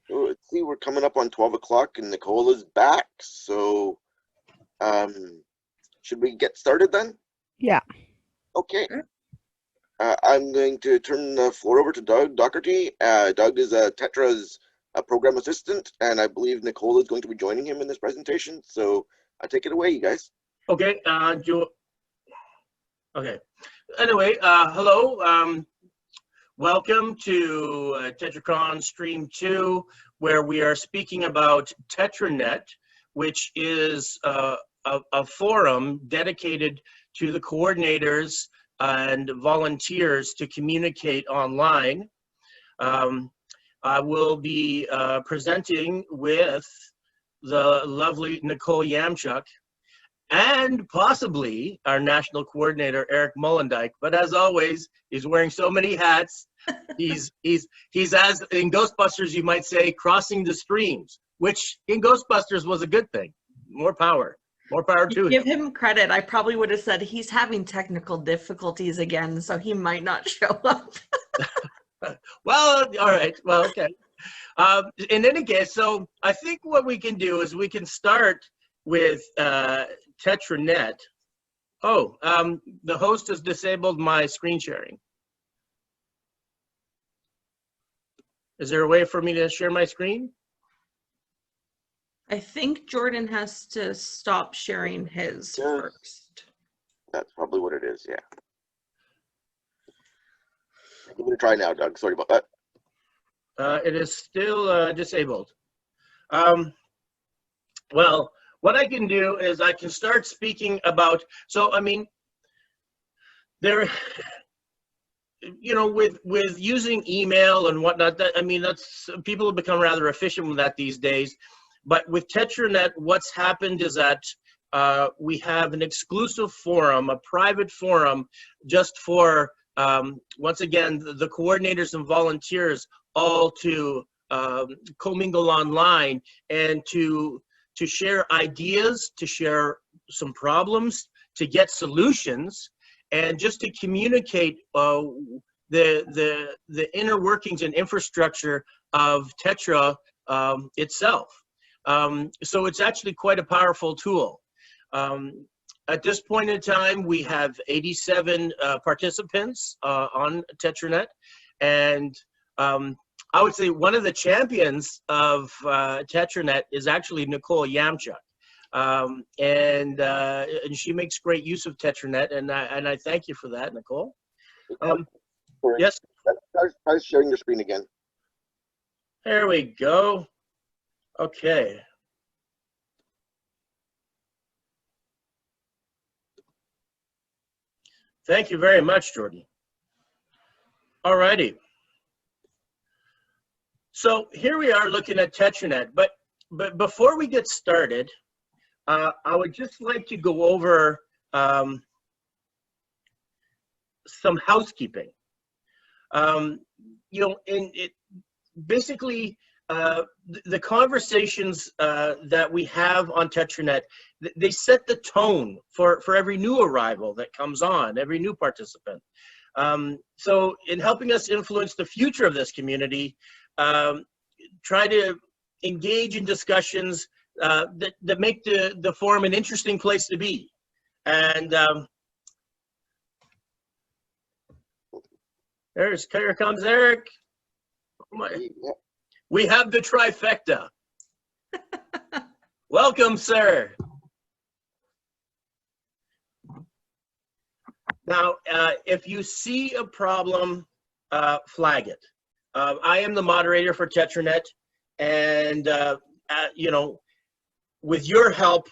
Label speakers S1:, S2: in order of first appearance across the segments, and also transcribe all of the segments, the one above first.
S1: So let's see, we're coming up on 12 o'clock and Nicole is back. So should we get started then?
S2: Yeah.
S1: Okay. I'm going to turn the floor over to Doug Docherty. Doug is Tetra's program assistant, and I believe Nicole is going to be joining him in this presentation. So take it away, you guys.
S3: Okay. Okay. Anyway, hello. Welcome to TetraCon Stream 2, where we are speaking about TetraNet, which is a forum dedicated to the coordinators and volunteers to communicate online. I will be presenting with the lovely Nicole Yamchuk and possibly our national coordinator, Eric Molendyke. But as always, he's wearing so many hats. He's as in Ghostbusters, you might say, crossing the streams, which in Ghostbusters was a good thing. More power to him.
S4: Give him credit. I probably would have said he's having technical difficulties again, so he might not show up.
S3: Well, all right. Well, okay. In any case, so I think what we can do is we can start with TetraNet. Oh, the host has disabled my screen sharing. Is there a way for me to share my screen?
S4: I think Jordan has to stop sharing his first.
S1: That's probably what it is, yeah. Give it a try now, Doug. Sorry about that.
S3: It is still disabled. Well, what I can do is I can start speaking about, so I mean, there, you know, with using email and whatnot, I mean, that's, people have become rather efficient with that these days. But with TetraNet, what's happened is that we have an exclusive forum, a private forum, just for, once again, the coordinators and volunteers all to commingle online and to share ideas, to share some problems, to get solutions, and just to communicate the inner workings and infrastructure of Tetra itself. So it's actually quite a powerful tool. At this point in time, we have 87 participants on TetraNet, and I would say one of the champions of TetraNet is actually Nicole Yamchuk, and she makes great use of TetraNet, and I thank you for that, Nicole. Yes.
S1: Try sharing your screen again.
S3: There we go. Okay. Thank you very much, Jordan. All righty. So here we are looking at TetraNet, but before we get started, I would just like to go over some housekeeping. You know, basically, the conversations that we have on TetraNet, they set the tone for every new arrival that comes on, every new participant. So in helping us influence the future of this community, try to engage in discussions that make the forum an interesting place to be. And here comes Eric. We have the trifecta. Welcome, sir. Now, if you see a problem, flag it. I am the moderator for TetraNet, and you know, with your help,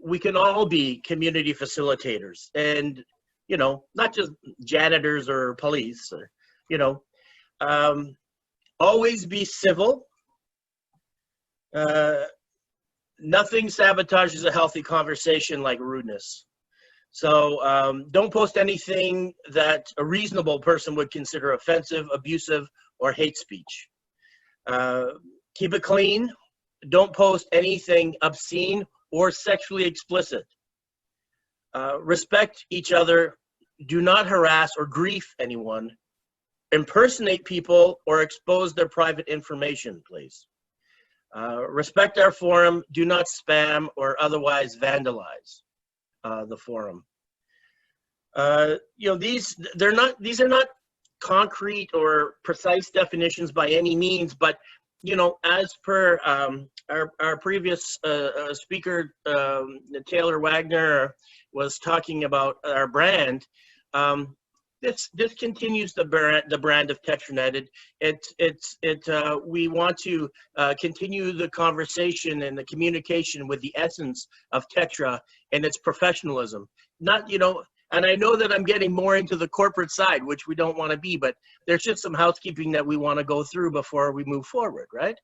S3: we can all be community facilitators, and you know, not just janitors or police, or, you know, always be civil. Nothing sabotages a healthy conversation like rudeness. So don't post anything that a reasonable person would consider offensive, abusive, or hate speech. Keep it clean. Don't post anything obscene or sexually explicit. Respect each other. Do not harass or grief anyone. impersonate people or expose their private information, please. Respect our forum. Do not spam or otherwise vandalize the forum. These are not concrete or precise definitions by any means, but as per our previous speaker, Taylor Wagner, was talking about our brand. This continues the brand of TetraNet. We want to continue the conversation and the communication with the essence of Tetra and its professionalism. And I know that I'm getting more into the corporate side, which we don't want to be, but there's just some housekeeping that we want to go through before we move forward, right?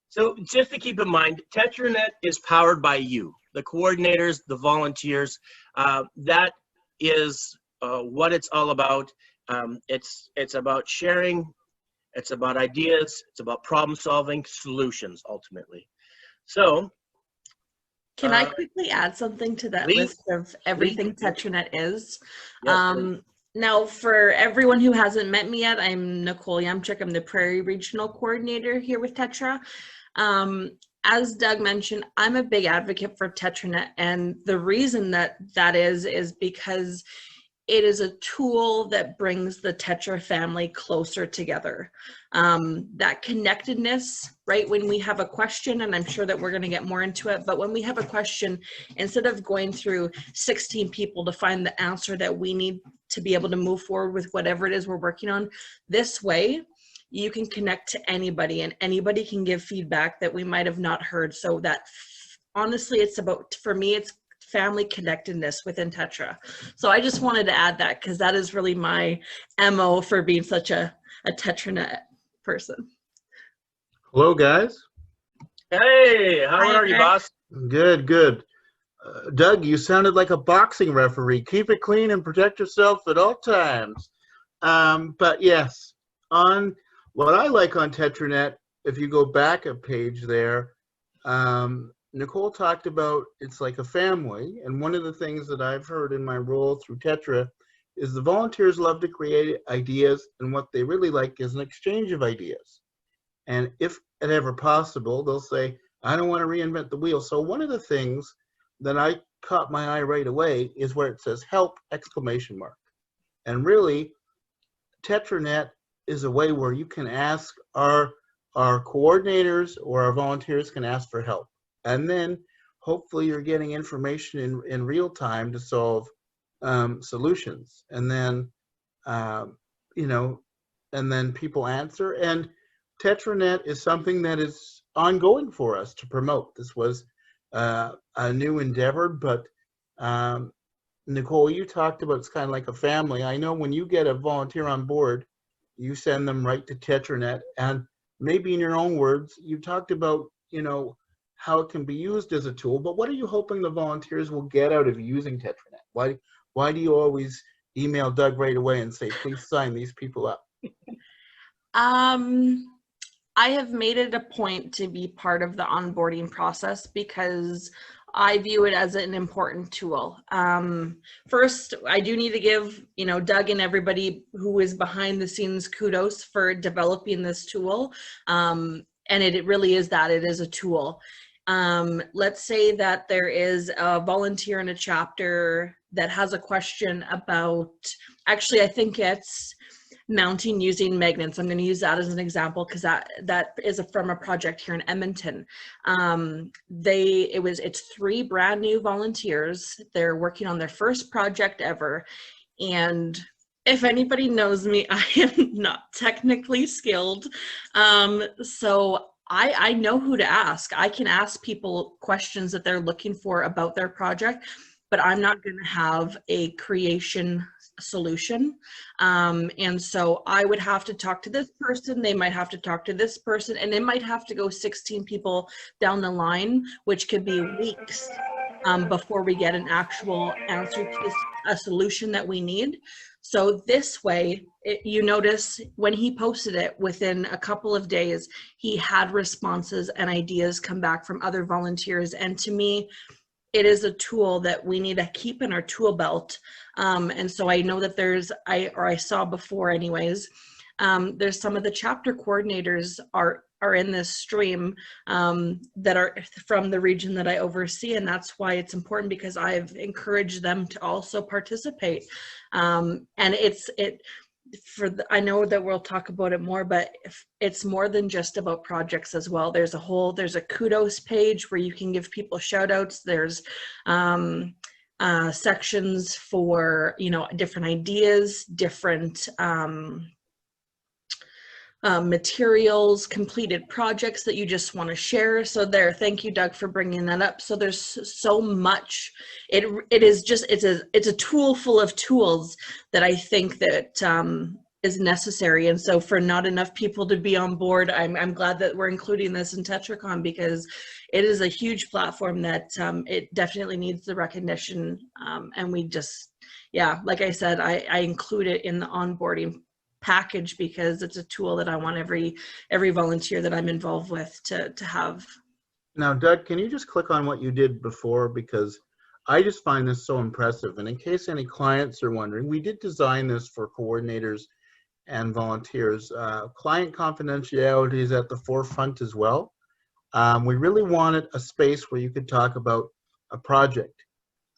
S3: So just to keep in mind, TetraNet is powered by you, the coordinators, the volunteers. That is what it's all about. It's about sharing, it's about ideas, it's about problem solving, solutions ultimately. So,
S4: can I quickly add something to that list of everything TetraNet is?
S3: Yes,
S4: now, for everyone who hasn't met me yet, I'm Nicole Yamchuk. I'm the Prairie Regional Coordinator here with Tetra. As Doug mentioned, I'm a big advocate for TetraNet, and the reason that is because it is a tool that brings the Tetra family closer together. That connectedness, right? When we have a question, and I'm sure that we're going to get more into it, but when we have a question, instead of going through 16 people to find the answer that we need to be able to move forward with whatever it is we're working on, this way, you can connect to anybody and anybody can give feedback that we might have not heard. So that honestly, it's about, for me, it's family connectedness within Tetra. So I just wanted to add that because that is really my MO for being such a TetraNet person.
S2: Hello, guys.
S3: Hey, how are you, boss?
S2: Good, good. Doug, you sounded like a boxing referee. Keep it clean and protect yourself at all times. But yes, on what I like on TetraNet, if you go back a page there, Nicole talked about it's like a family, and one of the things that I've heard in my role through Tetra is the volunteers love to create ideas, and what they really like is an exchange of ideas. And if it ever possible, they'll say, I don't want to reinvent the wheel. So one of the things that I caught my eye right away is where it says help, exclamation mark. And really, TetraNet is a way where you can ask our coordinators or our volunteers can ask for help. And then hopefully you're getting information in real time to solve solutions. And then, and then people answer. And TetraNet is something that is ongoing for us to promote. This was a new endeavor, but Nicole, you talked about it's kind of like a family. I know when you get a volunteer on board, you send them right to TetraNet, and maybe in your own words, you talked about, how it can be used as a tool, but what are you hoping the volunteers will get out of using TetraNet? Why do you always email Doug right away and say, please sign these people up?
S4: I have made it a point to be part of the onboarding process because I view it as an important tool. First, I do need to give, Doug and everybody who is behind the scenes kudos for developing this tool. And it really is that, it is a tool. Let's say that there is a volunteer in a chapter that has a question about, actually, I think it's mounting using magnets. I'm going to use that as an example because that is from a project here in Edmonton. It's 3 brand new volunteers. They're working on their first project ever. And if anybody knows me, I am not technically skilled. So I know who to ask. I can ask people questions that they're looking for about their project, but I'm not going to have a creation solution. And so I would have to talk to this person, they might have to talk to this person, and it might have to go 16 people down the line, which could be weeks before we get an actual answer to a solution that we need. So this way, you notice when he posted it, within a couple of days, he had responses and ideas come back from other volunteers. And to me, it is a tool that we need to keep in our tool belt. And so I know that I saw before anyways, there's some of the chapter coordinators are in this stream that are from the region that I oversee, and that's why it's important, because I've encouraged them to also participate. And I know that we'll talk about it more, but it's more than just about projects as well. There's a kudos page where you can give people shout outs. There's sections for, different ideas, different materials, completed projects that you just want to share. So thank you, Doug, for bringing that up. So there's so much. It's a tool full of tools that I think that is necessary. And so for not enough people to be on board, I'm glad that we're including this in TetraCon, because it is a huge platform that it definitely needs the recognition. And we just, like I said, I include it in the onboarding package because it's a tool that I want every volunteer that I'm involved with to have.
S2: Now, Doug, can you just click on what you did before, because I just find this so impressive. And in case any clients are wondering, we did design this for coordinators and volunteers. Client confidentiality is at the forefront as well. We really wanted a space where you could talk about a project.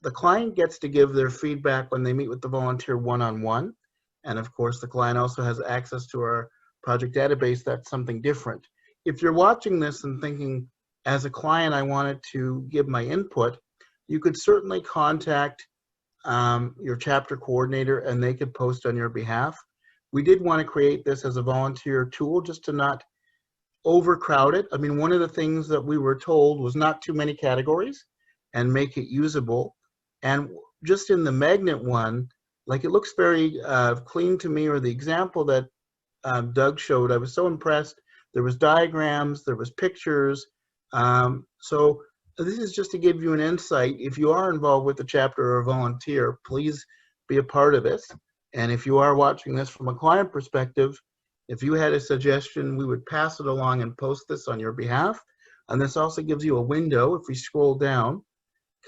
S2: The client gets to give their feedback when they meet with the volunteer one-on-one. And of course, the client also has access to our project database. That's something different. If you're watching this and thinking, as a client, I wanted to give my input, you could certainly contact your chapter coordinator and they could post on your behalf. We did want to create this as a volunteer tool just to not overcrowd it. I mean, one of the things that we were told was not too many categories and make it usable. And just in the magnet one, like, it looks very clean to me, or the example that Doug showed, I was so impressed. There was diagrams, there was pictures. So this is just to give you an insight. If you are involved with the chapter or a volunteer, please be a part of this. And if you are watching this from a client perspective, if you had a suggestion, we would pass it along and post this on your behalf. And this also gives you a window, if we scroll down,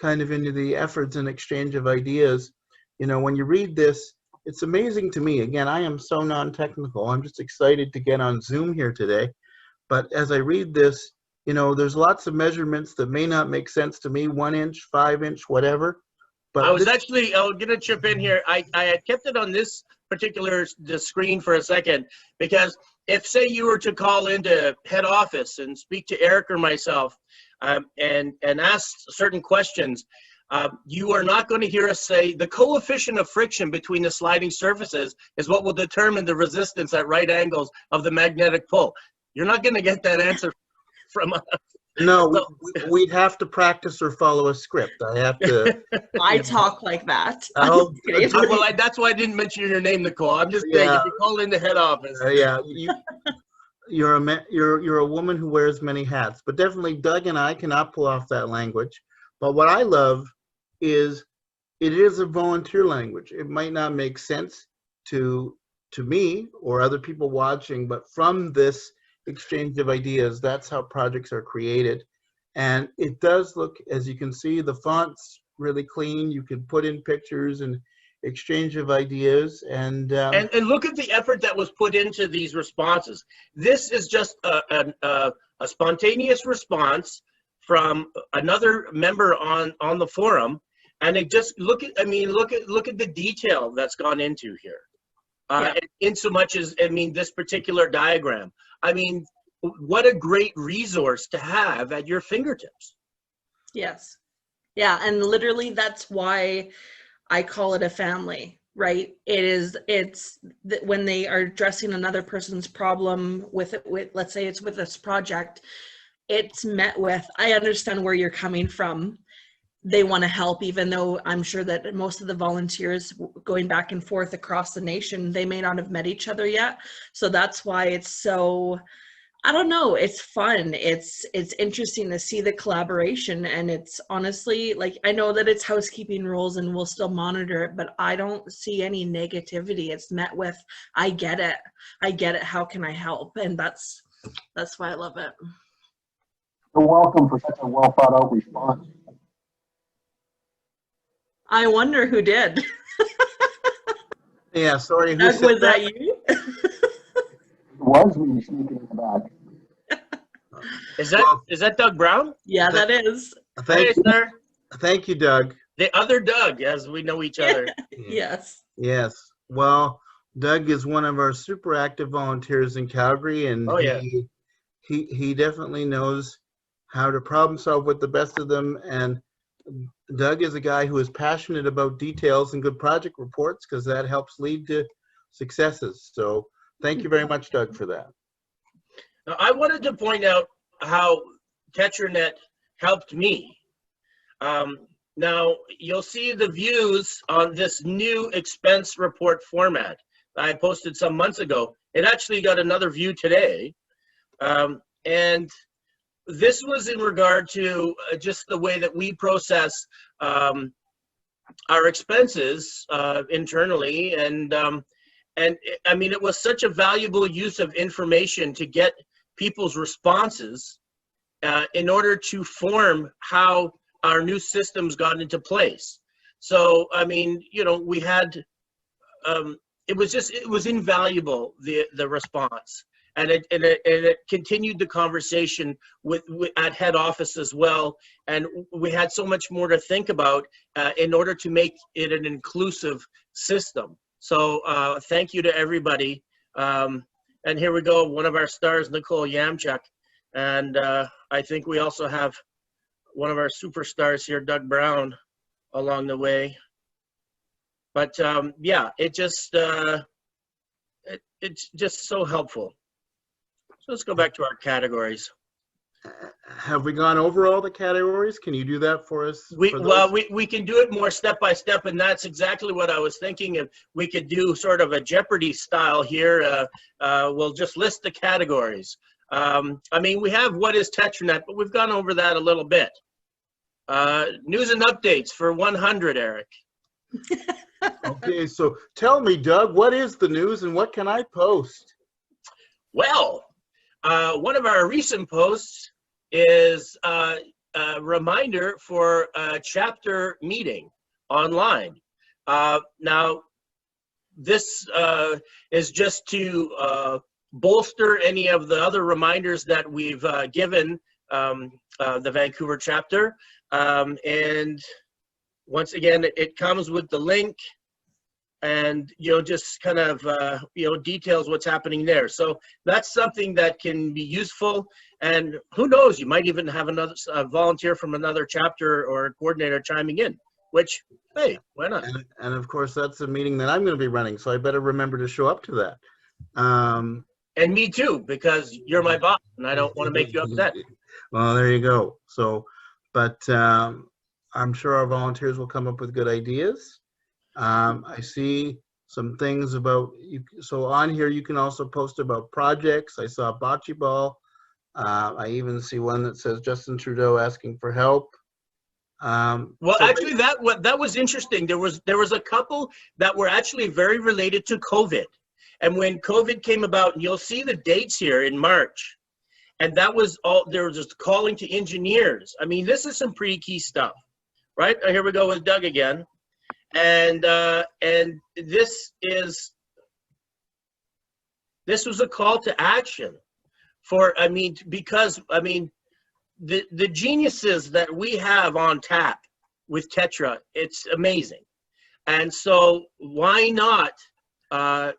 S2: kind of into the efforts and exchange of ideas. When you read this, it's amazing to me. Again, I am so non-technical. I'm just excited to get on Zoom here today. But as I read this, there's lots of measurements that may not make sense to me, 1 inch, 5 inch, whatever. But
S3: I'm going to chip in here. I had kept it on this particular screen for a second, because if, say, you were to call into head office and speak to Eric or myself and ask certain questions, you are not going to hear us say the coefficient of friction between the sliding surfaces is what will determine the resistance at right angles of the magnetic pull. You're not going to get that answer from us.
S2: No, we'd have to practice or follow a script. I have to.
S4: I talk like that.
S2: Well,
S3: that's why I didn't mention your name, Nicole. I'm just saying, if you call in the head office.
S2: You're a woman who wears many hats, but definitely Doug and I cannot pull off that language. But what I love is it is a volunteer language. It might not make sense to me or other people watching, but from this exchange of ideas, that's how projects are created. And it does look, as you can see, the font's really clean. You can put in pictures and exchange of ideas. And
S3: look at the effort that was put into these responses. This is just a spontaneous response from another member on the forum. And it just look at the detail that's gone into here. In so much as, this particular diagram. What a great resource to have at your fingertips.
S4: Yes. Yeah, and literally that's why I call it a family, right? It's when they are addressing another person's problem with let's say it's with this project, it's met with, I understand where you're coming from. They want to help, even though I'm sure that most of the volunteers going back and forth across the nation, they may not have met each other yet. So that's why it's so, I don't know, it's fun. It's interesting to see the collaboration, and it's honestly, like, I know that it's housekeeping rules and we'll still monitor it, but I don't see any negativity. It's met with, I get it, how can I help? And that's why I love it.
S5: You're welcome for such a well thought out response.
S4: I wonder who did.
S2: Yeah, sorry, who
S4: Doug,
S2: said
S4: was that you?
S5: Was me sneaking in the back.
S3: Is that
S2: Well,
S3: is that Doug Brown?
S4: Yeah, that is.
S3: Hey,
S2: Thank you,
S3: sir.
S2: thank you, Doug.
S3: The other Doug, as we know each other.
S4: Yes.
S2: Yes. Well, Doug is one of our super active volunteers in Calgary, and
S3: Oh, yeah.
S2: he definitely knows how to problem solve with the best of them. And Doug is a guy who is passionate about details and good project reports because that helps lead to successes. So thank you very much, Doug, for that.
S3: Now, I wanted to point out how TetraNet helped me. Now, you'll see the views on this new expense report format that I posted some months ago. It actually got another view today. And this was in regard to just the way that we process our expenses internally. And I mean, it was such a valuable use of information to get people's responses in order to form how our new systems got into place. So, I mean, you know, we had, it was invaluable, the response. And it continued the conversation with at head office as well. And we had so much more to think about in order to make it an inclusive system. So thank you to everybody. And here we go, one of our stars, Nicole Yamchuk. And I think we also have one of our superstars here, Doug Brown, along the way. But yeah, it's just so helpful. So let's go back to our categories.
S2: Have we gone over all the categories? Can you do that for us?
S3: We can do it more step by step, and that's exactly what I was thinking. If we could do sort of a Jeopardy style here, we'll just list the categories. I mean, we have what is TetraNet, but we've gone over that a little bit. News and updates for 100, Eric.
S2: Okay, so tell me, Doug, what is the news and what can I post?
S3: Well, one of our recent posts is a reminder for a chapter meeting online. Now, this is just to bolster any of the other reminders that we've given the Vancouver chapter. And once again, it comes with the link and, you know, just kind of, you know, details what's happening there. So that's something that can be useful. And who knows, you might even have another volunteer from another chapter or coordinator chiming in, which, hey, why not?
S2: And of course, that's a meeting that I'm going to be running, so I better remember to show up to that.
S3: And me too, because you're my boss and I don't want to make you upset.
S2: Well, there you go. So, but I'm sure our volunteers will come up with good ideas. I see some things about, so on here you can also post about projects. I saw bocce ball. I even see one that says Justin Trudeau asking for help.
S3: Well,
S2: so
S3: actually, that was interesting. There was a couple that were actually very related to COVID. And when COVID came about, and you'll see the dates here in March, and that was all, there was just calling to engineers. I mean, this is some pretty key stuff, right? Here we go with Doug again. And this was a call to action for, I mean, because, I mean, the geniuses that we have on tap with Tetra, it's amazing. And so why not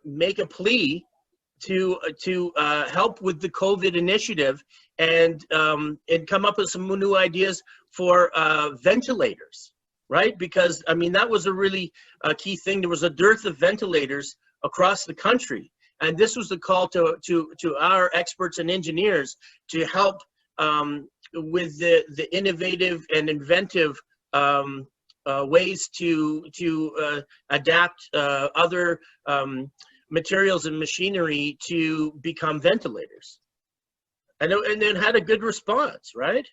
S3: make a plea to help with the COVID initiative and come up with some new ideas for ventilators, right? Because, I mean, that was a really key thing. There was a dearth of ventilators across the country. And this was the call to our experts and engineers to help with the innovative and inventive ways to adapt other materials and machinery to become ventilators. And it had a good response, right?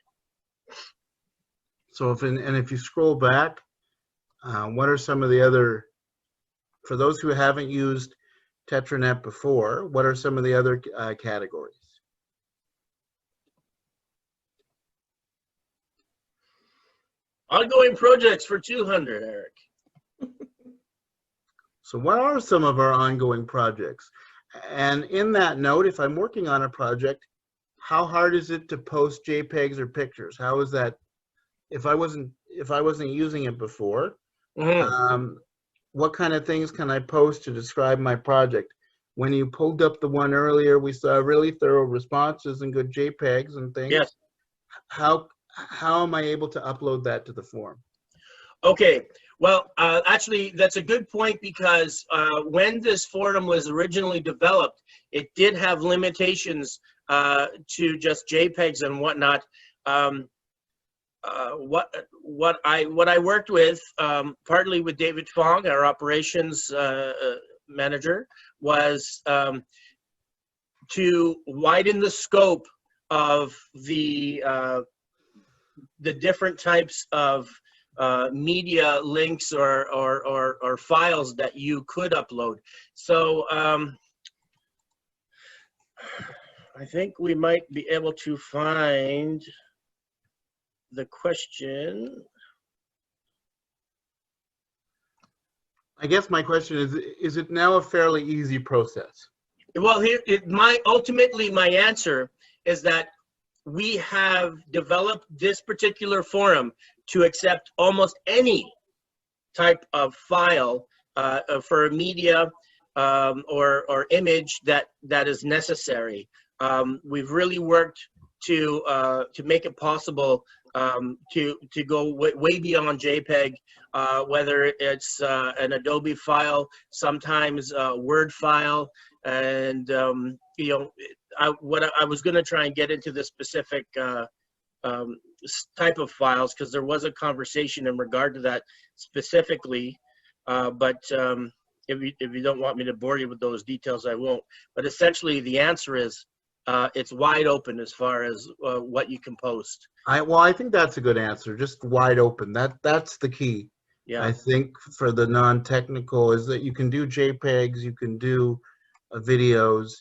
S2: So if you scroll back, what are some of the other, for those who haven't used TetraNet before, what are some of the other categories?
S3: Ongoing projects for 200, Eric.
S2: So what are some of our ongoing projects? And in that note, if I'm working on a project, how hard is it to post JPEGs or pictures? How is that, if I wasn't using it before, what kind of things can I post to describe my project? When you pulled up the one earlier, we saw really thorough responses and good JPEGs and things.
S3: Yes.
S2: How am I able to upload that to the forum?
S3: Okay, well, actually, that's a good point, because when this forum was originally developed, it did have limitations to just JPEGs and whatnot. What I worked with, partly with David Fong, our operations manager, was to widen the scope of the different types of media links or files that you could upload. So I think we might be able to find the question.
S2: I guess my question is it now a fairly easy process?
S3: Well, ultimately my answer is that we have developed this particular forum to accept almost any type of file for media or image that is necessary. We've really worked to make it possible to go way beyond JPEG, whether it's an Adobe file, sometimes a Word file, and you know, I was going to try and get into the specific type of files, because there was a conversation in regard to that specifically, but if you don't want me to bore you with those details, I won't. But essentially, the answer is it's wide open as far as what you can post.
S2: I think that's a good answer. Just wide open. That's the key.
S3: Yeah.
S2: I think for the non-technical is that you can do JPEGs, you can do videos,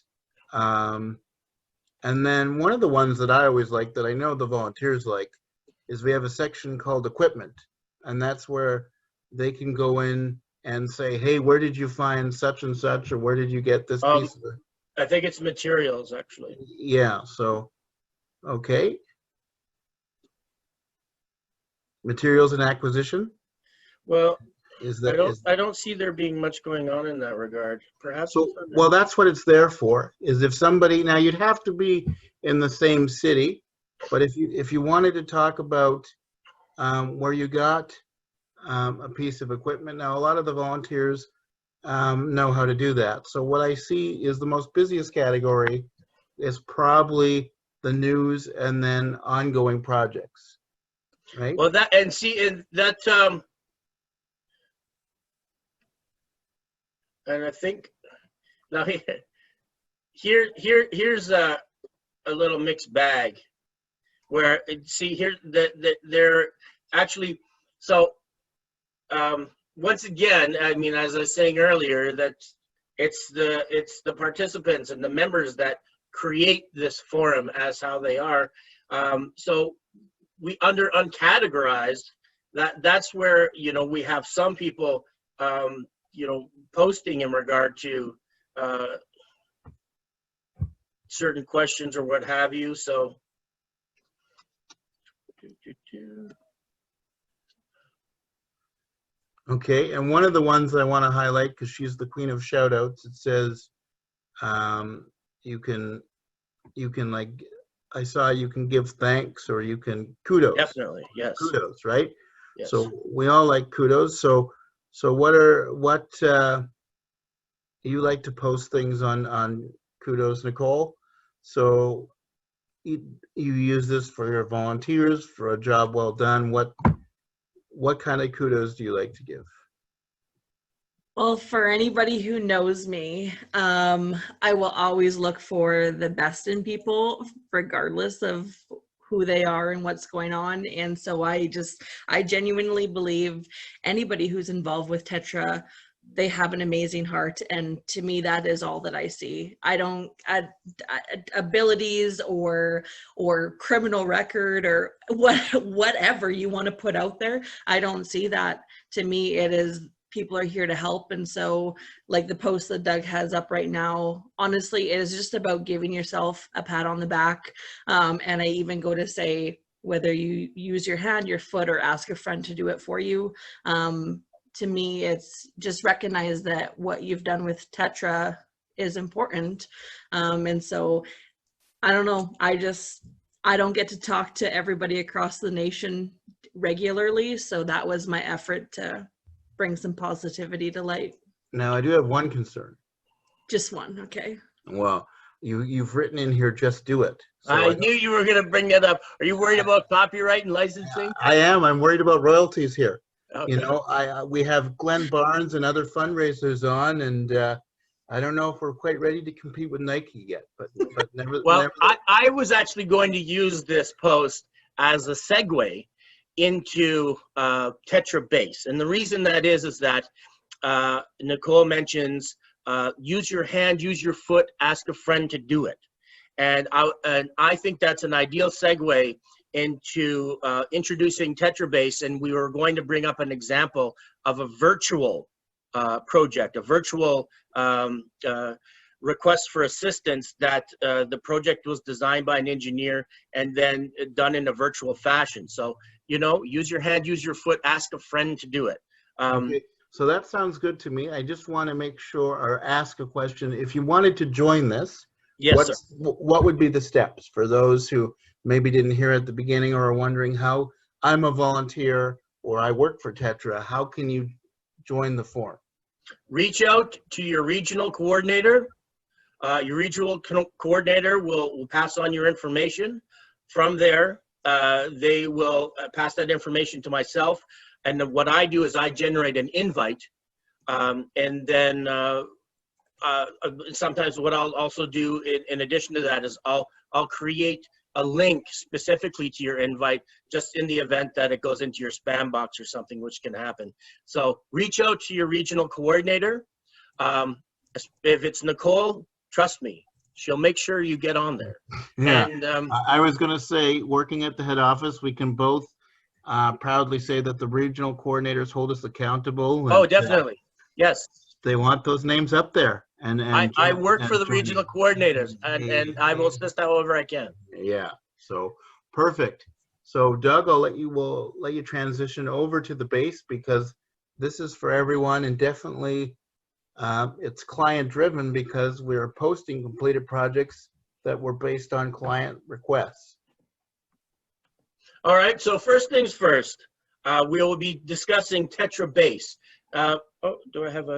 S2: and then one of the ones that I always like, that I know the volunteers like, is we have a section called equipment, and that's where they can go in and say, hey, where did you find such and such, or where did you get this piece of it?
S3: I think it's materials, actually.
S2: Yeah, so, okay. Materials and acquisition?
S3: Well,
S2: Is that,
S3: I don't see there being much going on in that regard. Perhaps.
S2: so, well, that's what it's there for, is if somebody, now you'd have to be in the same city, but if you wanted to talk about where you got a piece of equipment, now a lot of the volunteers know how to do that. So what I see is the most busiest category is probably the news and then ongoing projects, right?
S3: Well, that, and see, and that, and I think now here's a little mixed bag, where, see here that they're actually, so once again, I mean, as I was saying earlier, that it's the participants and the members that create this forum as how they are. So we under uncategorized, that's where, you know, we have some people you know, posting in regard to certain questions or what have you. So
S2: okay, and one of the ones I want to highlight, because she's the queen of shout outs, it says you can like, I saw you can give thanks, or you can kudos.
S3: definitely, yes.
S2: Kudos, right?
S3: Yes.
S2: So we all like kudos. So what you like to post things on kudos, Nicole? So you use this for your volunteers, for a job well done. What kind of kudos do you like to give?
S4: Well, for anybody who knows me, I will always look for the best in people, regardless of who they are and what's going on. And so I genuinely believe anybody who's involved with Tetra, they have an amazing heart. And to me, that is all that I see. I don't abilities or criminal record or whatever you want to put out there. I don't see that. To me, it is people are here to help. And so like the post that Doug has up right now, honestly, it is just about giving yourself a pat on the back. And I even go to say, whether you use your hand, your foot, or ask a friend to do it for you. To me, it's just recognize that what you've done with Tetra is important. And so, I don't know, I don't get to talk to everybody across the nation regularly. So that was my effort to bring some positivity to light.
S2: Now, I do have one concern.
S4: Just one, okay.
S2: Well, you've written in here, just do it. So
S3: I knew you were going to bring that up. Are you worried about copyright and licensing?
S2: I am. I'm worried about royalties here.
S3: Okay.
S2: You know, we have Glenn Barnes and other fundraisers on, and I don't know if we're quite ready to compete with Nike yet. But never.
S3: Well, I was actually going to use this post as a segue into TetraBase, and the reason that is that Nicole mentions use your hand, use your foot, ask a friend to do it, and I think that's an ideal segue into introducing TetraBase, and we were going to bring up an example of a virtual project, a virtual request for assistance that the project was designed by an engineer and then done in a virtual fashion. So, you know, use your hand, use your foot, ask a friend to do it.
S2: Okay. So that sounds good to me. I just want to make sure or ask a question. If you wanted to join this,
S3: Yes, sir.
S2: What would be the steps for those who maybe didn't hear at the beginning or are wondering how I'm a volunteer or I work for Tetra? How can you join the forum?
S3: Reach out to your regional coordinator. Your regional coordinator will pass on your information. From there, they will pass that information to myself. And then what I do is I generate an invite. And then sometimes what I'll also do in addition to that is I'll create a link specifically to your invite, just in the event that it goes into your spam box or something, which can happen. So reach out to your regional coordinator. If it's Nicole, trust me, she'll make sure you get on there.
S2: Yeah,
S3: And,
S2: I was going to say, working at the head office, we can both proudly say that the regional coordinators hold us accountable.
S3: oh, definitely. Yes.
S2: They want those names up there. And
S3: I work for the regional coordinators, and I will assist however I can.
S2: Yeah, so perfect. So Doug, we'll let you transition over to the base, because this is for everyone, and definitely it's client driven because we're posting completed projects that were based on client requests.
S3: All right, so first things first, we will be discussing TetraBase. Oh, do I have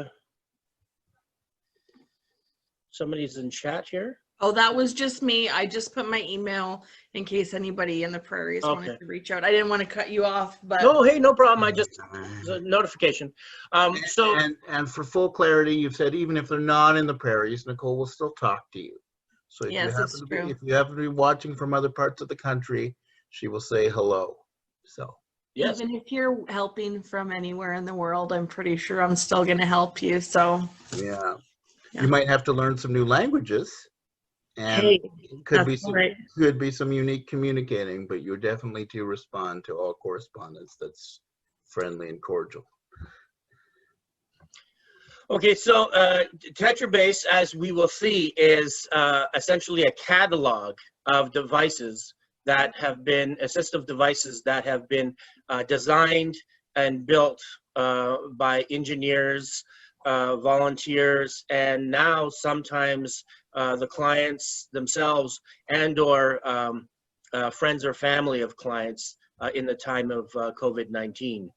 S3: somebody's in chat here?
S4: Oh, that was just me. I just put my email in case anybody in the prairies wanted to reach out. I didn't want to cut you off, but
S3: no, hey, no problem. I just a notification.
S2: And for full clarity, you've said even if they're not in the prairies, Nicole will still talk to you. So if
S4: yes, that's true.
S2: If you happen to be watching from other parts of the country, she will say hello. So
S3: yes.
S4: Even if you're helping from anywhere in the world, I'm pretty sure I'm still going to help you. So
S2: yeah. You might have to learn some new languages, and
S4: hey,
S2: could be some unique communicating, but you're definitely to respond to all correspondence that's friendly and cordial.
S3: Okay, so TetraBase, as we will see, is essentially a catalog of devices that have been assistive devices that have been designed and built by engineers, volunteers, and now sometimes the clients themselves and or friends or family of clients in the time of COVID-19.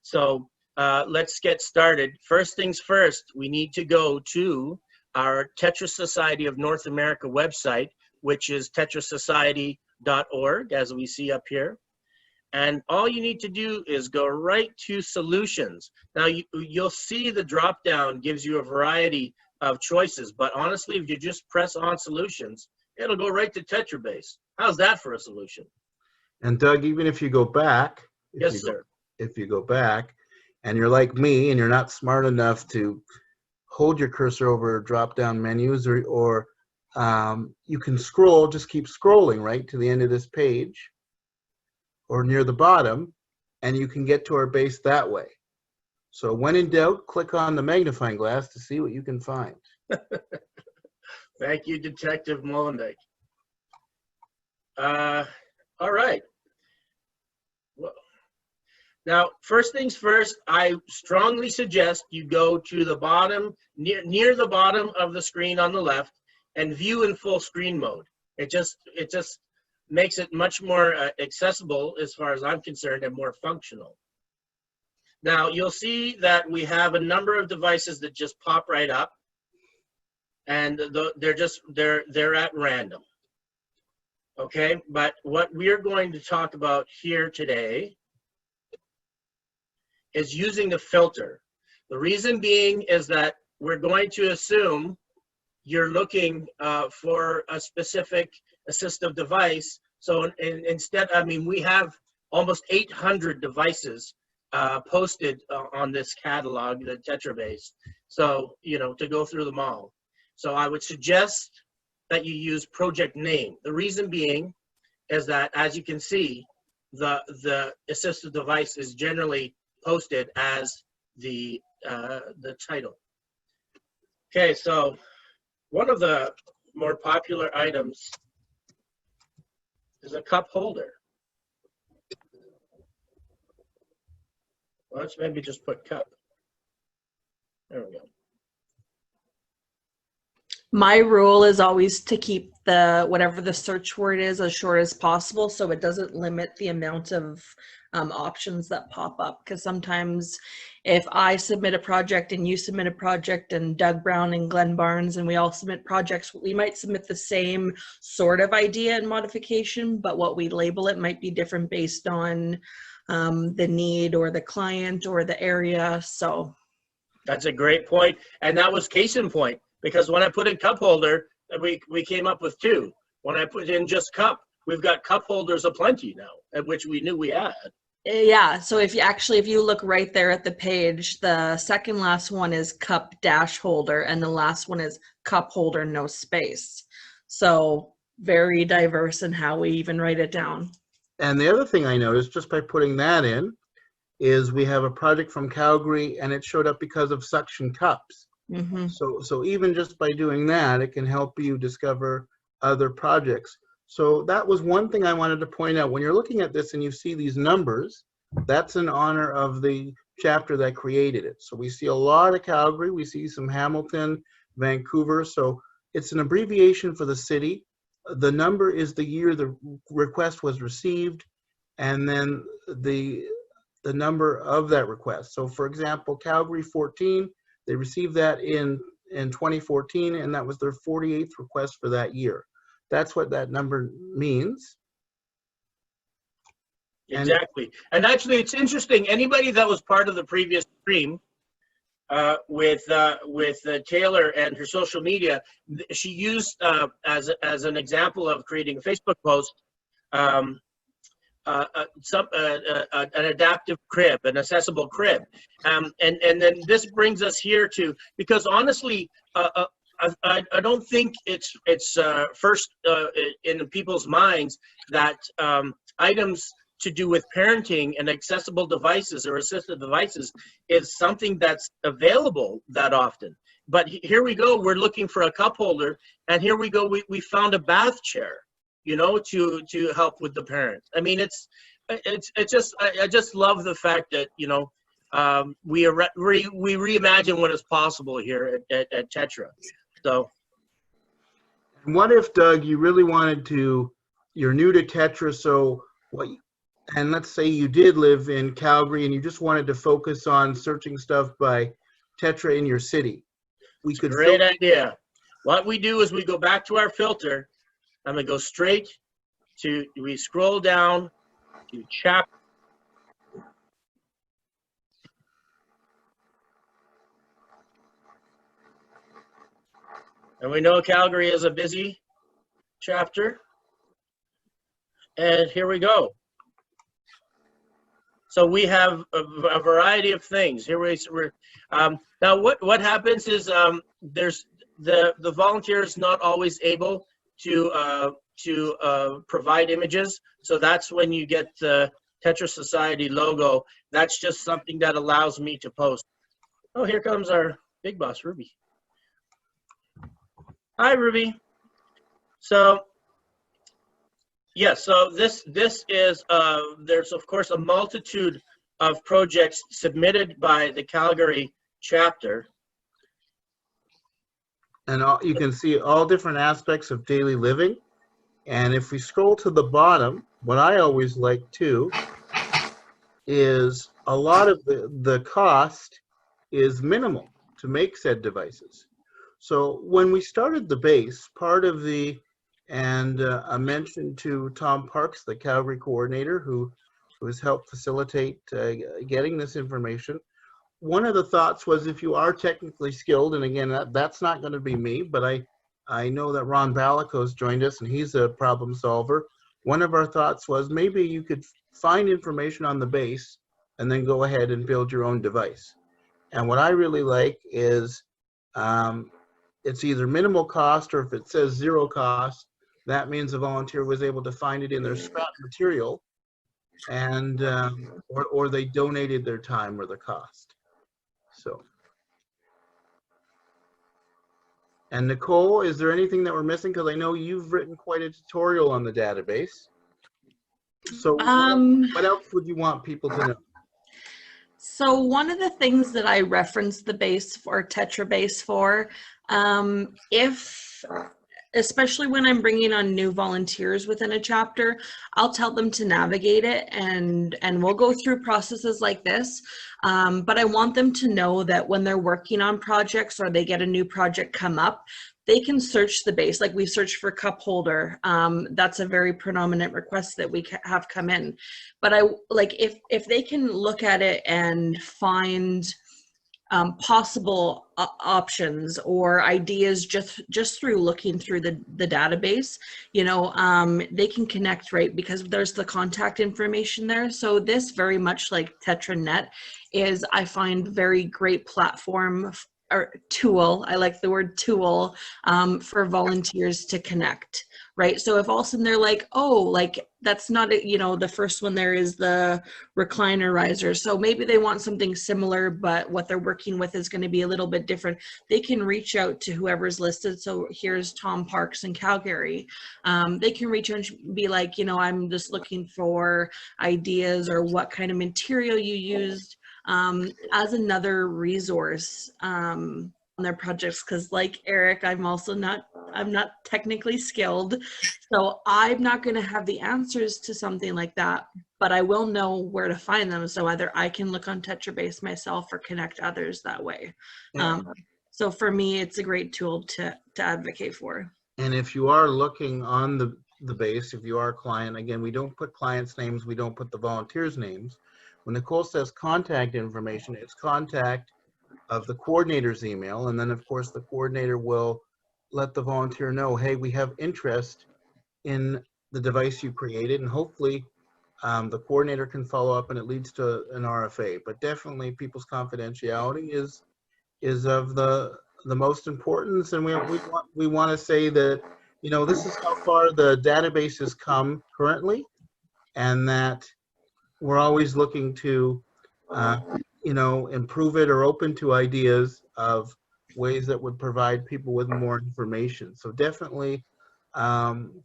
S3: So let's get started. First things first, we need to go to our Tetra Society of North America website, which is tetrasociety.org, as we see up here. And all you need to do is go right to solutions. Now you'll see the drop down gives you a variety of choices, but honestly, if you just press on solutions, it'll go right to TetraBase. How's that for a solution?
S2: And Doug, even if you go back, if you go back and you're like me and you're not smart enough to hold your cursor over drop down menus, or you can scroll, just keep scrolling right to the end of this page or near the bottom, and you can get to our base that way. So when in doubt, click on the magnifying glass to see what you can find.
S3: Thank you, Detective Molendyke. All right. Well, now, first things first, I strongly suggest you go to the bottom, near the bottom of the screen on the left, and view in full screen mode. It just makes it much more accessible as far as I'm concerned, and more functional. Now, you'll see that we have a number of devices that just pop right up, and they're at random. Okay, but what we're going to talk about here today is using the filter. The reason being is that we're going to assume you're looking for a specific assistive device. So instead, I mean, we have almost 800 devices posted on this catalog, the TetraBase. So, you know, to go through them all. So I would suggest that you use project name. The reason being is that, as you can see, the assistive device is generally posted as the title. Okay, so one of the more popular items is a cup holder. Well, let's maybe just put cup. There we go.
S4: My rule is always to keep whatever the search word is as short as possible, so it doesn't limit the amount of options that pop up. Because sometimes if I submit a project and you submit a project and Doug Brown and Glenn Barnes and we all submit projects, we might submit the same sort of idea and modification, but what we label it might be different based on the need or the client or the area. So
S3: that's a great point. And that was case in point, because when I put in cup holder, we came up with 2. When I put in just cup, we've got cup holders aplenty now, which we knew we had.
S4: Yeah, so if you look right there at the page, the second last one is cup dash holder, and the last one is cup holder, no space. So very diverse in how we even write it down.
S2: And the other thing I noticed just by putting that in is we have a project from Calgary, and it showed up because of suction cups.
S4: Mm-hmm.
S2: So even just by doing that, it can help you discover other projects. So that was one thing I wanted to point out. When you're looking at this and you see these numbers, that's in honor of the chapter that created it. So we see a lot of Calgary, we see some Hamilton, Vancouver. So it's an abbreviation for the city. The number is the year the request was received, and then the number of that request. So for example, Calgary 14, they received that in 2014, and that was their 48th request for that year. That's what that number means.
S3: Exactly. And actually, it's interesting. Anybody that was part of the previous stream with Taylor and her social media, she used as an example of creating a Facebook post an adaptive crib, an accessible crib, and then this brings us here to, because honestly, I don't think it's first in people's minds that items to do with parenting and accessible devices or assistive devices is something that's available that often. But here we go, we're looking for a cup holder, and here we go, we found a bath chair, you know, to help with the parent. I mean, it's just, I just love the fact that, you know, we reimagine what is possible here at Tetra. So
S2: what if, Doug, you really wanted to, you're new to Tetra, so and let's say you did live in Calgary and you just wanted to focus on searching stuff by Tetra in your city.
S3: Great idea. What we do is we go back to our filter, and we go straight to, we scroll down to chapter. And we know Calgary is a busy chapter. And here we go. So we have a variety of things. Here we're now what happens is there's the volunteer is not always able to provide images. So that's when you get Tetra Society logo. That's just something that allows me to post. Oh, here comes our big boss, Ruby. Hi, Ruby. So, yeah, so this is, there's of course a multitude of projects submitted by the Calgary chapter.
S2: And you can see all different aspects of daily living. And if we scroll to the bottom, what I always like too is a lot of the cost is minimal to make said devices. So when we started the base, part of the, and a mention to Tom Parks, the Calgary coordinator, who has helped facilitate getting this information. One of the thoughts was, if you are technically skilled, and again, that's not going to be me, but I know that Ron Balako's joined us, and he's a problem solver. One of our thoughts was maybe you could find information on the base and then go ahead and build your own device. And what I really like is it's either minimal cost, or if it says zero cost, that means a volunteer was able to find it in their scrap material, and or they donated their time or the cost. So, and Nicole, is there anything that we're missing? Because I know you've written quite a tutorial on the database. So what else would you want people to know?
S4: So one of the things that I referenced the base for, TetraBase for, especially when I'm bringing on new volunteers within a chapter, I'll tell them to navigate it, and we'll go through processes like this. But I want them to know that when they're working on projects or they get a new project come up, they can search the base. Like we search for cup holder. That's a very predominant request that we have come in. But I like if they can look at it and find possible options or ideas just through looking through the database, you know, they can connect, right? Because there's the contact information there. So this, very much like TetraNet, is, I find, very great platform or tool. I like the word tool for volunteers to connect, right? So if all of a sudden they're like, oh, like that's not it, you know, the first one there is the recliner riser. So maybe they want something similar, but what they're working with is going to be a little bit different. They can reach out to whoever's listed. So here's Tom Parks in Calgary. They can reach out and be like, you know, I'm just looking for ideas or what kind of material you used, as another resource on their projects. Because like Eric, I'm not technically skilled, so I'm not going to have the answers to something like that, but I will know where to find them. So either I can look on TetraBase myself or connect others that way.
S2: Yeah.
S4: So for me, it's a great tool to advocate for.
S2: And if you are looking on the base, if you are a client, again, we don't put clients' names, we don't put the volunteers' names. When Nicole says contact information, it's contact of the coordinator's email, and then of course the coordinator will let the volunteer know, hey, we have interest in the device you created, and hopefully the coordinator can follow up and it leads to an RFA. But definitely people's confidentiality is of the most importance, and we want to say that, you know, this is how far the database has come currently, and that we're always looking to you know, improve it or open to ideas of ways that would provide people with more information. So definitely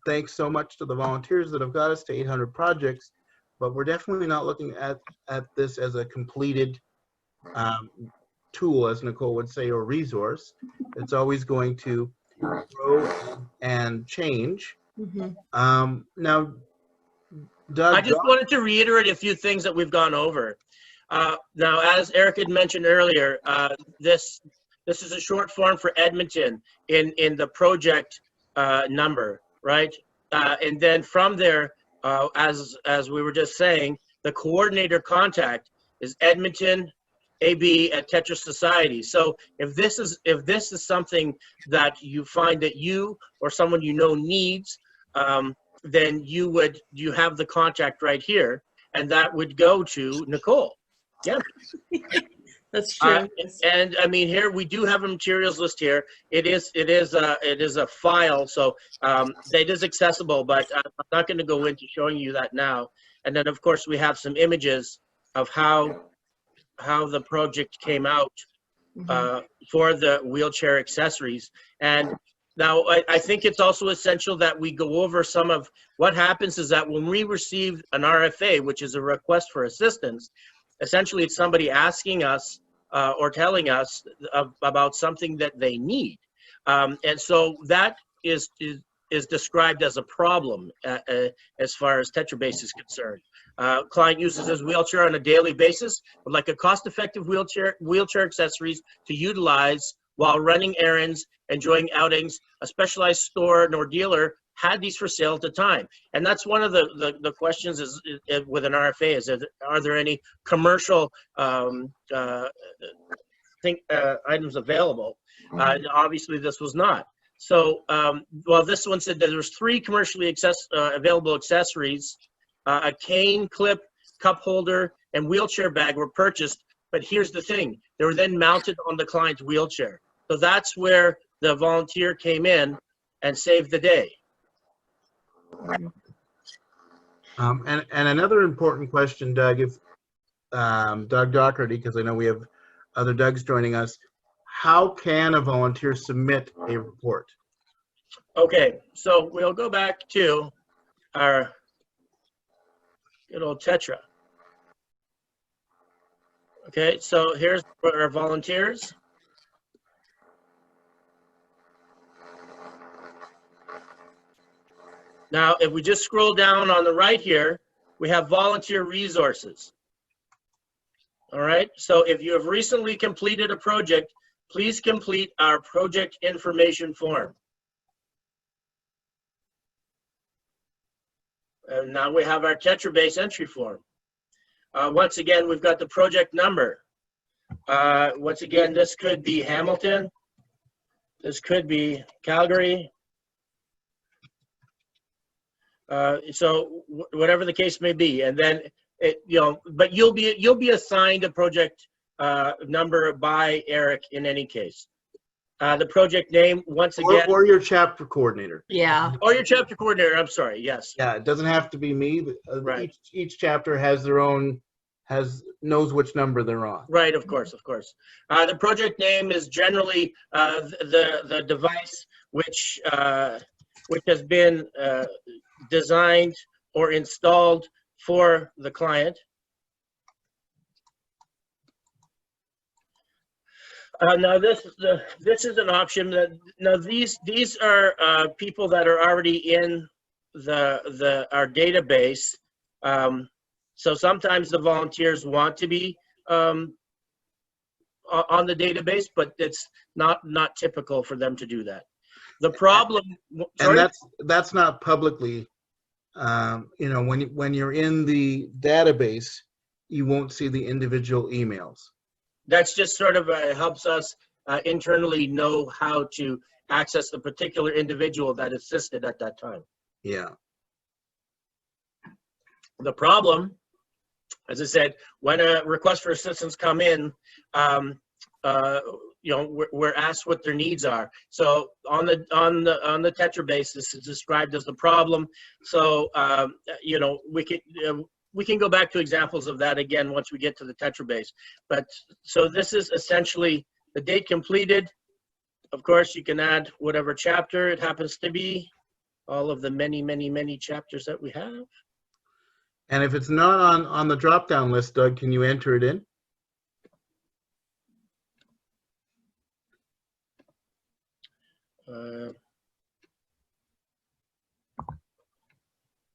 S2: thanks so much to the volunteers that have got us to 800 projects, but we're definitely not looking at this as a completed tool, as Nicole would say, or resource. It's always going to grow and change.
S4: Mm-hmm.
S2: Now, Doug,
S3: I just wanted to reiterate a few things that we've gone over. Now, as Eric had mentioned earlier, this is a short form for Edmonton in the project number, right? And then from there, as we were just saying, the coordinator contact is Edmonton AB at Tetra Society. So if this is something that you find that you or someone you know needs, then you have the contact right here, and that would go to Nicole. Yeah.
S4: That's true.
S3: And I mean, here we do have a materials list here. It is a file, so it is accessible, but I'm not going to go into showing you that now. And then of course we have some images of how the project came out for the wheelchair accessories. And now I think it's also essential that we go over some of what happens is that when we receive an RFA, which is a request for assistance, essentially it's somebody asking us or telling us about something that they need. And so that is described as a problem as far as TetraBase is concerned. Client uses his wheelchair on a daily basis, would like a cost-effective wheelchair accessories to utilize while running errands, enjoying outings. A specialized store nor dealer had these for sale at the time. And that's one of the questions is with an RFA is, are there any commercial items available? Obviously this was not. So, well, this one said that there was 3 commercially available accessories. A cane, clip, cup holder, and wheelchair bag were purchased. But here's the thing, they were then mounted on the client's wheelchair. So that's where the volunteer came in and saved the day.
S2: And another important question, Doug, if Doug Docherty, because I know we have other Dougs joining us, how can a volunteer submit a report?
S3: Okay, so we'll go back to our good old Tetra. Okay, so here's our volunteers. Now, if we just scroll down on the right here, we have volunteer resources. All right, so if you have recently completed a project, please complete our project information form. And now we have our TetraBase entry form. Once again, we've got the project number. Once again, this could be Hamilton. This could be Calgary. So whatever the case may be, and then but you'll be assigned a project number by Eric in any case. The project name, once again,
S2: or your chapter coordinator.
S4: Yeah.
S3: or your chapter coordinator. I'm sorry. Yes.
S2: Yeah, it doesn't have to be me. But,
S3: Right.
S2: Each chapter has their own, knows which number they're on.
S3: Right. Of course. Of course. The project name is generally the device which has been designed or installed for the client. Now this is an option that now these are people that are already in our database. So sometimes the volunteers want to be on the database, but it's not typical for them to do that. The problem, sorry?
S2: And that's not publicly. When you're in the database, you won't see the individual emails.
S3: That's just sort of helps us internally know how to access the particular individual that assisted at that time.
S2: Yeah.
S3: The problem, as I said, when a request for assistance come in, we're asked what their needs are. So on the TetraBase, this is described as the problem. So we can go back to examples of that again once we get to the TetraBase. But so this is essentially the date completed. Of course, you can add whatever chapter it happens to be, all of the many chapters that we have.
S2: And if it's not on the drop-down list, Doug, can you enter it in?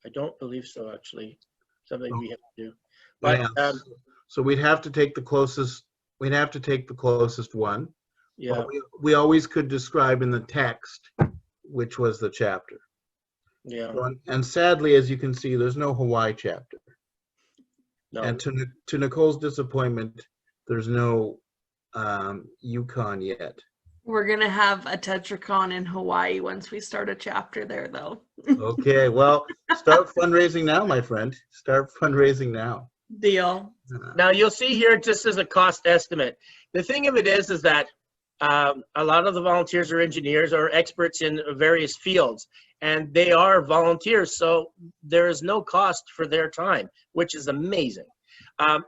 S3: I don't believe so, actually. Something we have to do. But
S2: Yeah. So we'd have to take the closest. We'd have to take the closest one.
S3: yeah,
S2: But we always could describe in the text which was the chapter.
S3: yeah,
S2: And sadly, as you can see, there's no Hawaii chapter.
S3: no.
S2: And to Nicole's disappointment, there's no Yukon yet.
S4: We're going to have a TetraCon in Hawaii once we start a chapter there, though.
S2: Okay, well, start fundraising now, my friend. Start fundraising now.
S4: Deal.
S3: Now you'll see here just as a cost estimate. The thing of it is that a lot of the volunteers are engineers or experts in various fields, and they are volunteers, so there is no cost for their time, which is amazing.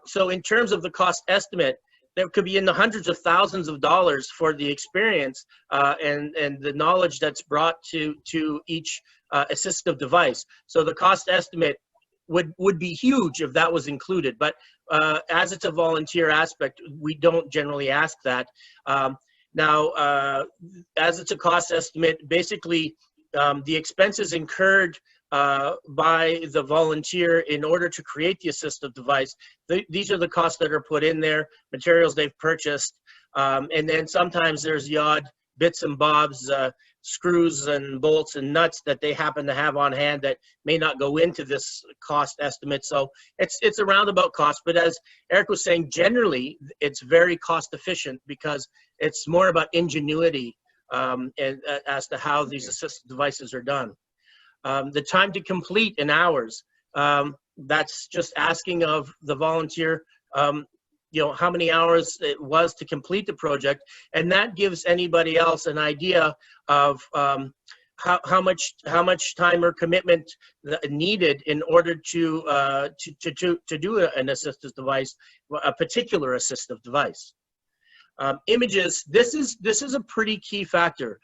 S3: So in terms of the cost estimate, that could be in the hundreds of thousands of dollars for the experience and the knowledge that's brought to each assistive device. So the cost estimate would be huge if that was included, but as it's a volunteer aspect, we don't generally ask that. Now, as it's a cost estimate, basically the expenses incurred by the volunteer in order to create the assistive device, these are the costs that are put in there, materials they've purchased, and then sometimes there's the odd bits and bobs, screws and bolts and nuts that they happen to have on hand that may not go into this cost estimate. So it's a roundabout cost, but as Eric was saying, generally it's very cost efficient because it's more about ingenuity and as to how these assistive devices are done. The time to complete in hours, that's just asking of the volunteer, you know, how many hours it was to complete the project, and that gives anybody else an idea of how much time or commitment needed in order to do an assistive device, a particular assistive device. Images. This is a pretty key factor.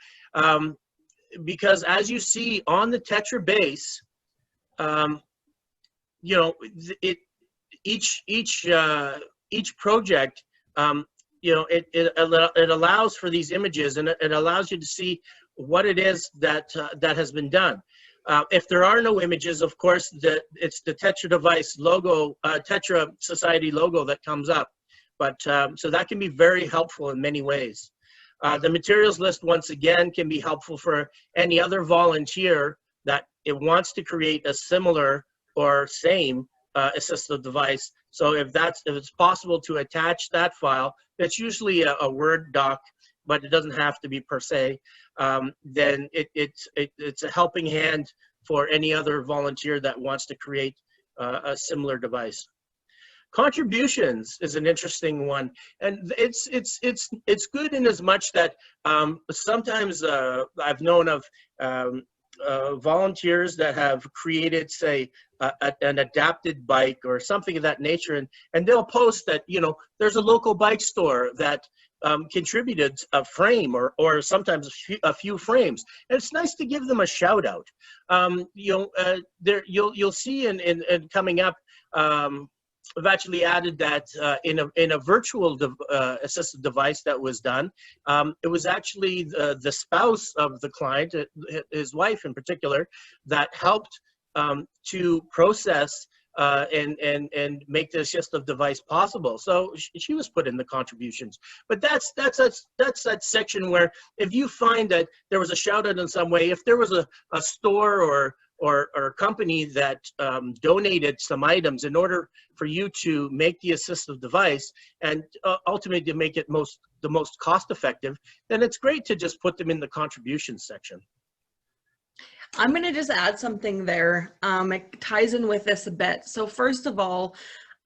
S3: Because as you see on the TetraBase, you know, each project, you know, it allows for these images, and it allows you to see what it is that that has been done. If there are no images, of course, it's the Tetra device logo, Tetra Society logo that comes up. But so that can be very helpful in many ways. The materials list, once again, can be helpful for any other volunteer that it wants to create a similar or same assistive device. So if it's possible to attach that file, it's usually a Word doc, but it doesn't have to be per se, then it's a helping hand for any other volunteer that wants to create a similar device. Contributions is an interesting one, and it's good in as much that sometimes I've known of volunteers that have created, say, an adapted bike or something of that nature, and they'll post that, you know, there's a local bike store that contributed a frame or sometimes a few frames, and it's nice to give them a shout out. You know, there you'll see in coming up. We've actually added that in a virtual assistive device that was done. It was actually the spouse of the client, his wife in particular, that helped to process and make the assistive device possible. So she was put in the contributions. But that's that section where if you find that there was a shout out in some way, if there was a store or a company that donated some items in order for you to make the assistive device and ultimately to make it the most cost effective, then it's great to just put them in the contributions section.
S4: I'm going to just add something there. It ties in with this a bit. So first of all,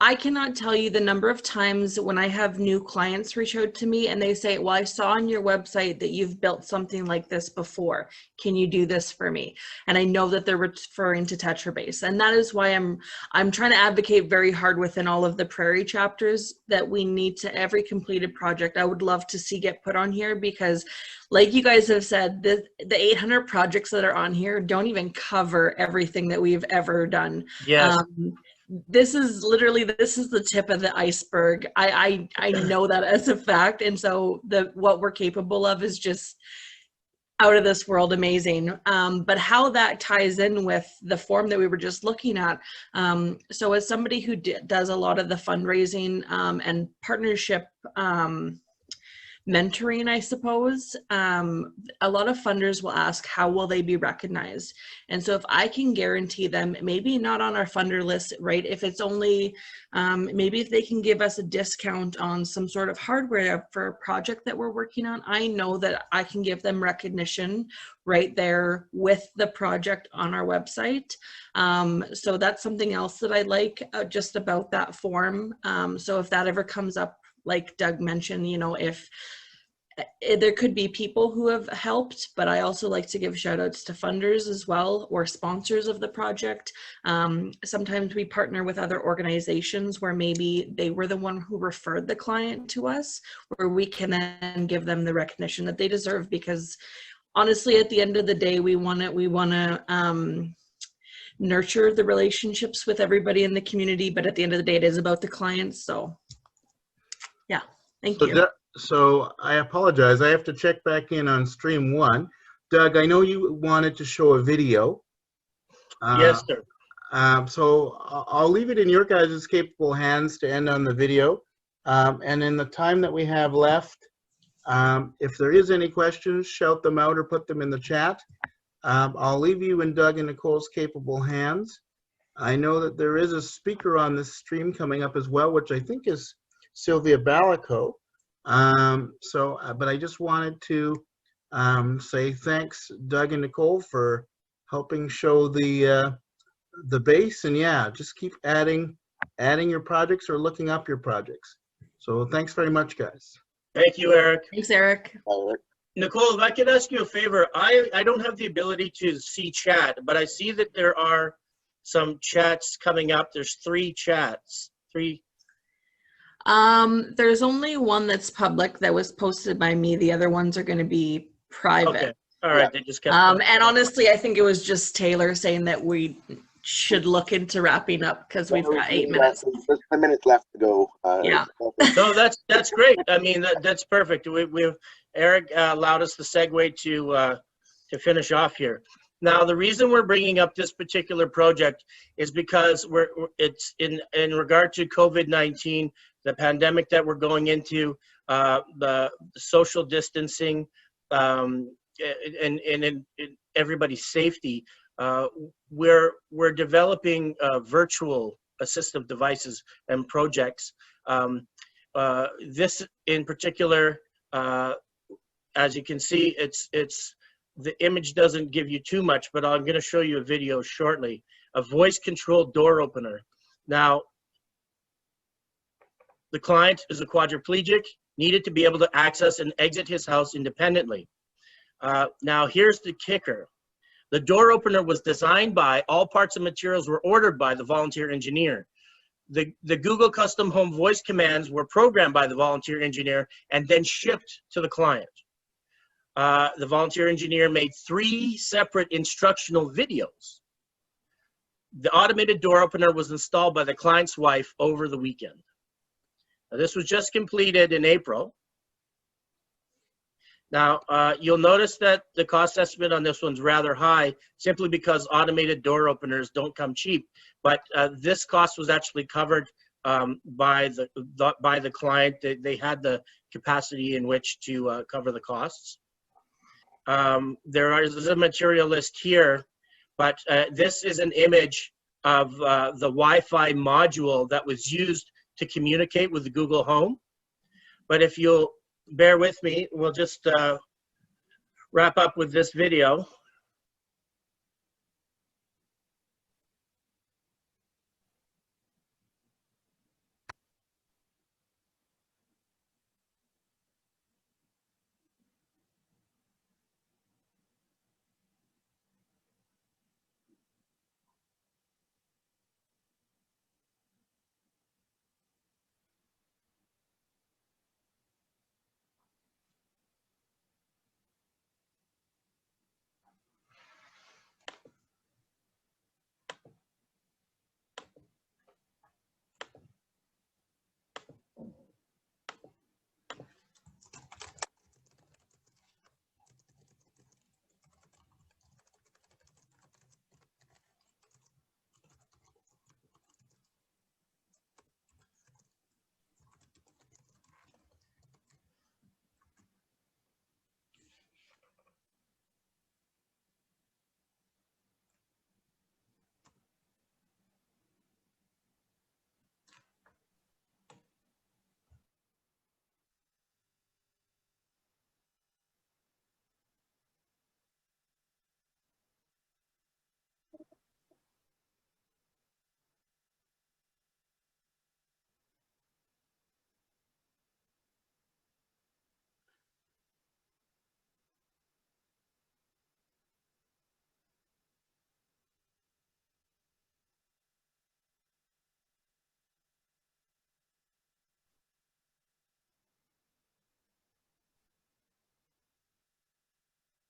S4: I cannot tell you the number of times when I have new clients reach out to me and they say, well, I saw on your website that you've built something like this before. Can you do this for me? And I know that they're referring to TetraBase. And that is why I'm trying to advocate very hard within all of the Prairie chapters that we need to, every completed project, I would love to see get put on here, because like you guys have said, the 800 projects that are on here don't even cover everything that we've ever done.
S3: Yes.
S4: This is the tip of the iceberg. I know that as a fact, and so what we're capable of is just out of this world amazing. But how that ties in with the form that we were just looking at, so as somebody who does a lot of the fundraising and partnership mentoring, I suppose, a lot of funders will ask, how will they be recognized? And so if I can guarantee them, maybe not on our funder list, right? If it's only, maybe if they can give us a discount on some sort of hardware for a project that we're working on, I know that I can give them recognition right there with the project on our website. So that's something else that I like just about that form. So if that ever comes up, like Doug mentioned, you know, if there could be people who have helped, but I also like to give shout outs to funders as well, or sponsors of the project. Sometimes we partner with other organizations where maybe they were the one who referred the client to us, where we can then give them the recognition that they deserve, because honestly, at the end of the day, we want to nurture the relationships with everybody in the community, but at the end of the day, it is about the clients. So yeah, thank you.
S2: So I apologize. I have to check back in on stream 1. Doug, I know you wanted to show a video.
S3: Yes, sir.
S2: So I'll leave it in your guys' capable hands to end on the video. And in the time that we have left, if there is any questions, shout them out or put them in the chat. I'll leave you in Doug and Nicole's capable hands. I know that there is a speaker on this stream coming up as well, which I think is Sylvia Balico. But I just wanted to say thanks, Doug and Nicole, for helping show the base. And yeah, just keep adding your projects or looking up your projects. So thanks very much, guys.
S3: Thank you, Eric.
S4: Thanks, Eric.
S3: Nicole, if I could ask you a favor, I don't have the ability to see chat, but I see that there are some chats coming up. There's 3 chats. 3.
S4: There's only one that's public that was posted by me. The other ones are going to be private.
S3: Okay. All right. They just kept.
S4: And honestly, I think it was just Taylor saying that we should look into wrapping up because we've got 8 minutes.
S1: There's 10 minutes left to go.
S4: Yeah.
S3: No, that's great. I mean, that's perfect. We've Eric allowed us the segue to finish off here. Now, the reason we're bringing up this particular project is because it's in regard to COVID-19, the pandemic that we're going into, the social distancing, and in everybody's safety. We're developing virtual assistive devices and projects. This in particular, as you can see, it's the image doesn't give you too much, but I'm going to show you a video shortly. A voice-controlled door opener. Now, the client is a quadriplegic, needed to be able to access and exit his house independently. Now, here's the kicker. The door opener was designed by, all parts and materials were ordered by the volunteer engineer. The Google custom home voice commands were programmed by the volunteer engineer and then shipped to the client. The volunteer engineer made 3 separate instructional videos. The automated door opener was installed by the client's wife over the weekend. Now, this was just completed in April. Now, you'll notice that the cost estimate on this one's rather high, simply because automated door openers don't come cheap. But this cost was actually covered by the client. They had the capacity in which to cover the costs. There is a material list here, but this is an image of the Wi-Fi module that was used to communicate with the Google Home. But if you'll bear with me, we'll just wrap up with this video.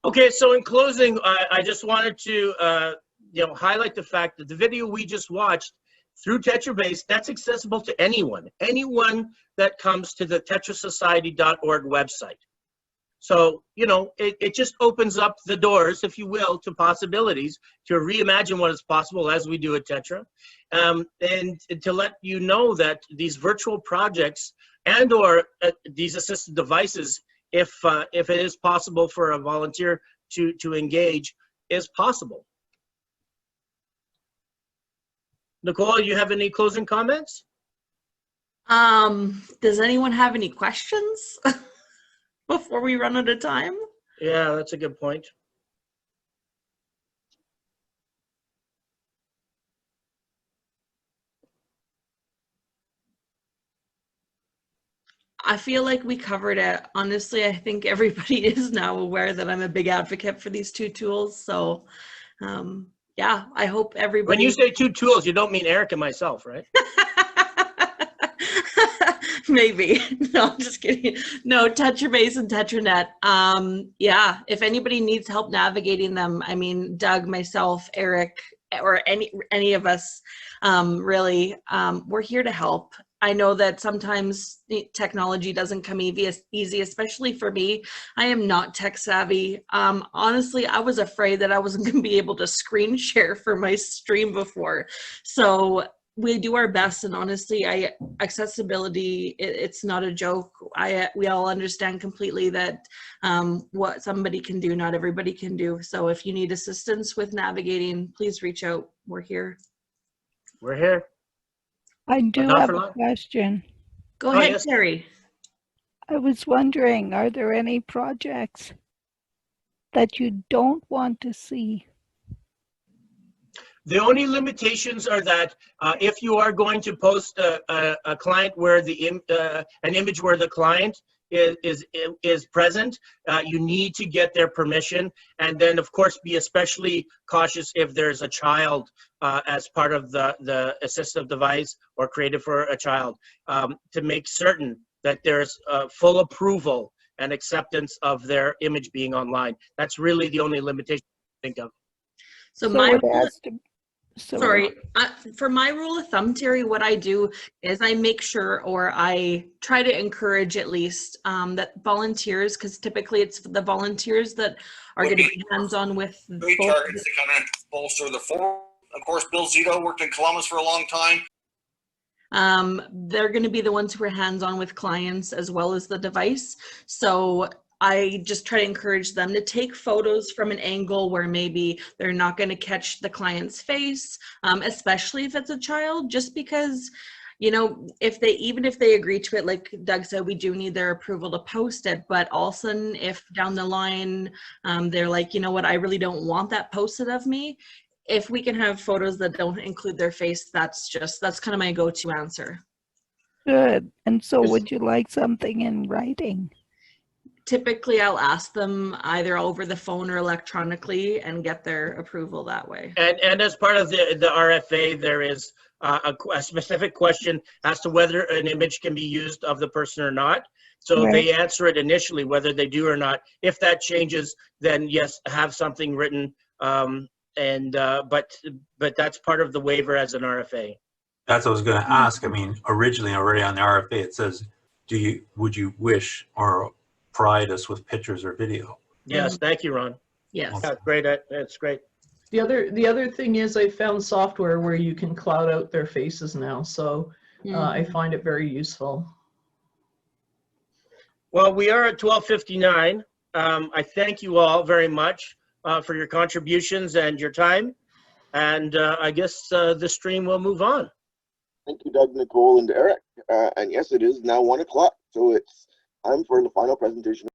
S3: Okay, so in closing, I just wanted to highlight the fact that the video we just watched through TetraBase, that's accessible to anyone that comes to the tetrasociety.org website. So, it just opens up the doors, if you will, to possibilities, to reimagine what is possible as we do at Tetra, and to let you know that these virtual projects and or these assistive devices, if it is possible for a volunteer to engage, is possible. Nicole, you have any closing comments?
S4: Does anyone have any questions before we run out of time?
S3: Yeah, that's a good point.
S4: I feel like we covered it. Honestly, I think everybody is now aware that I'm a big advocate for these two tools. So, yeah, I hope everybody.
S3: When you say two tools, you don't mean Eric and myself, right?
S4: Maybe. No, I'm just kidding. No, TetraBase and TetraNet. Yeah, if anybody needs help navigating them, I mean, Doug, myself, Eric, or any of us, really, we're here to help. I know that sometimes technology doesn't come easy, especially for me. I am not tech savvy. Honestly, I was afraid that I wasn't going to be able to screen share for my stream before. So we do our best, and honestly, accessibility, it's not a joke. We all understand completely that what somebody can do, not everybody can do. So if you need assistance with navigating, please reach out. We're here.
S3: We're here.
S6: I do have a question.
S4: Go ahead,
S3: yes.
S4: Terry.
S6: I was wondering, are there any projects that you don't want to see?
S3: The only limitations are that if you are going to post a client where an image where the client is present, you need to get their permission, and then of course be especially cautious if there's a child as part of the assistive device or created for a child, to make certain that there's full approval and acceptance of their image being online. That's really the only limitation I think of.
S4: So for my rule of thumb, Terry, what I do is I make sure, or I try to encourage at least, that volunteers, because typically it's the volunteers that are going to be hands-on with
S7: three targets to come in, bolster the forward. Of course, Bill Zito worked in Columbus for a long time.
S4: They're going to be the ones who are hands-on with clients as well as the device. So I just try to encourage them to take photos from an angle where maybe they're not going to catch the client's face, especially if it's a child, just because, even if they agree to it, like Doug said, we do need their approval to post it. But all of a sudden, if down the line, they're like, you know what, I really don't want that posted of me. If we can have photos that don't include their face, that's kind of my go-to answer.
S6: Good. And so would you like something in writing?
S4: Typically, I'll ask them either over the phone or electronically and get their approval that way.
S3: And as part of the RFA, there is a specific question as to whether an image can be used of the person or not. So
S6: Right.
S3: They answer it initially, whether they do or not. If that changes, then yes, have something written. But that's part of the waiver as an RFA.
S8: That's what I was going to ask. I mean, originally already on the RFA, it says, would you wish or provide us with pictures or video?
S3: Yes, thank you, Ron.
S4: Yes.
S3: Yeah, great. That's great.
S9: The other thing is I found software where you can cloud out their faces now, so I find it very useful.
S3: Well, we are at 12:59. I thank you all very much for your contributions and your time, and I guess the stream will move on.
S1: Thank you, Doug, Nicole, and Eric. And yes, it is now 1 o'clock, so it's time for the final presentation.